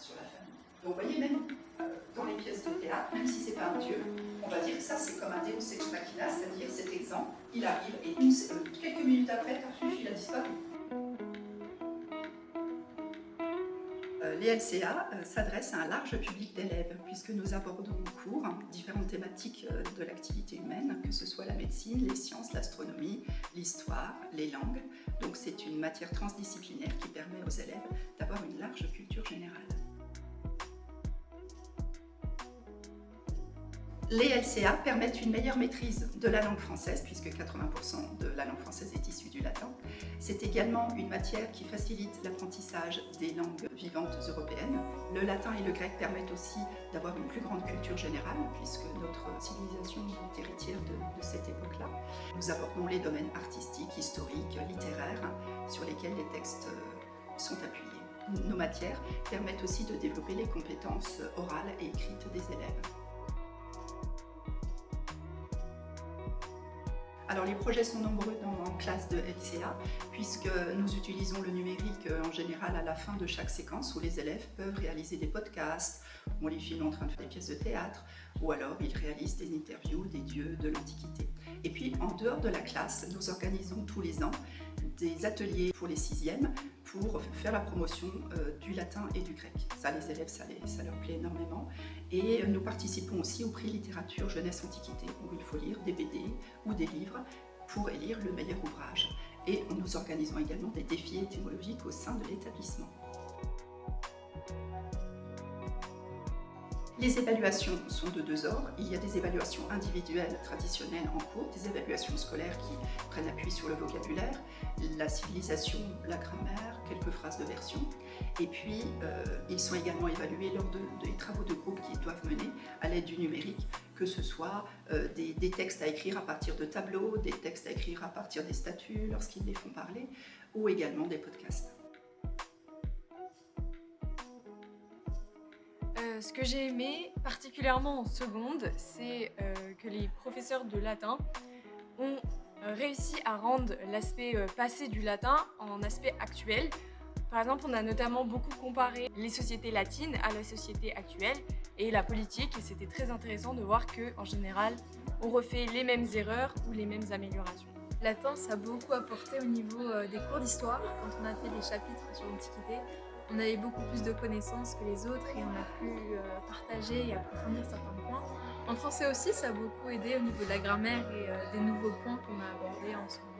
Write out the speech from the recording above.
sur la famille. Donc vous voyez, même dans les pièces de théâtre, même si ce n'est pas un dieu, on va dire que ça c'est comme un deus ex machina, c'est-à-dire cet exemple, il arrive et quelques minutes après, Tartuffe il a disparu. Les LCA s'adressent à un large public d'élèves puisque nous abordons au cours différentes thématiques de l'activité humaine, que ce soit la médecine, les sciences, l'astronomie, l'histoire, les langues. Donc c'est une matière transdisciplinaire qui permet aux élèves d'avoir une large culture générale. Les LCA permettent une meilleure maîtrise de la langue française, puisque 80% de la langue française est issue du latin. C'est également une matière qui facilite l'apprentissage des langues vivantes européennes. Le latin et le grec permettent aussi d'avoir une plus grande culture générale, puisque notre civilisation est héritière de cette époque-là. Nous abordons les domaines artistiques, historiques, littéraires, sur lesquels les textes sont appuyés. Nos matières permettent aussi de développer les compétences orales et écrites des élèves. Alors les projets sont nombreux en classe de LCA puisque nous utilisons le numérique en général à la fin de chaque séquence où les élèves peuvent réaliser des podcasts, on les filme en train de faire des pièces de théâtre ou alors ils réalisent des interviews des dieux de l'Antiquité. Et puis en dehors de la classe, nous organisons tous les ans des ateliers pour les 6e pour faire la promotion du latin et du grec. Ça, les élèves, ça leur plaît énormément. Et nous participons aussi au prix littérature jeunesse antiquité, où il faut lire des BD ou des livres pour élire le meilleur ouvrage. Et nous organisons également des défis étymologiques au sein de l'établissement. Les évaluations sont de 2 ordres. Il y a des évaluations individuelles traditionnelles en cours, des évaluations scolaires qui prennent appui sur le vocabulaire, la civilisation, la grammaire, quelques phrases de version. Et puis, ils sont également évalués lors des travaux de groupe qu'ils doivent mener à l'aide du numérique, que ce soit des textes à écrire à partir de tableaux, des textes à écrire à partir des statuts lorsqu'ils les font parler, ou également des podcasts. Ce que j'ai aimé, particulièrement en seconde, c'est que les professeurs de latin ont réussi à rendre l'aspect passé du latin en aspect actuel. Par exemple, on a notamment beaucoup comparé les sociétés latines à la société actuelle et la politique, et c'était très intéressant de voir qu'en général, on refait les mêmes erreurs ou les mêmes améliorations. Latin, ça a beaucoup apporté au niveau des cours d'histoire. Quand on a fait des chapitres sur l'Antiquité, on avait beaucoup plus de connaissances que les autres et on a pu partager et approfondir certains points. En français aussi, ça a beaucoup aidé au niveau de la grammaire et des nouveaux points qu'on a abordés en seconde.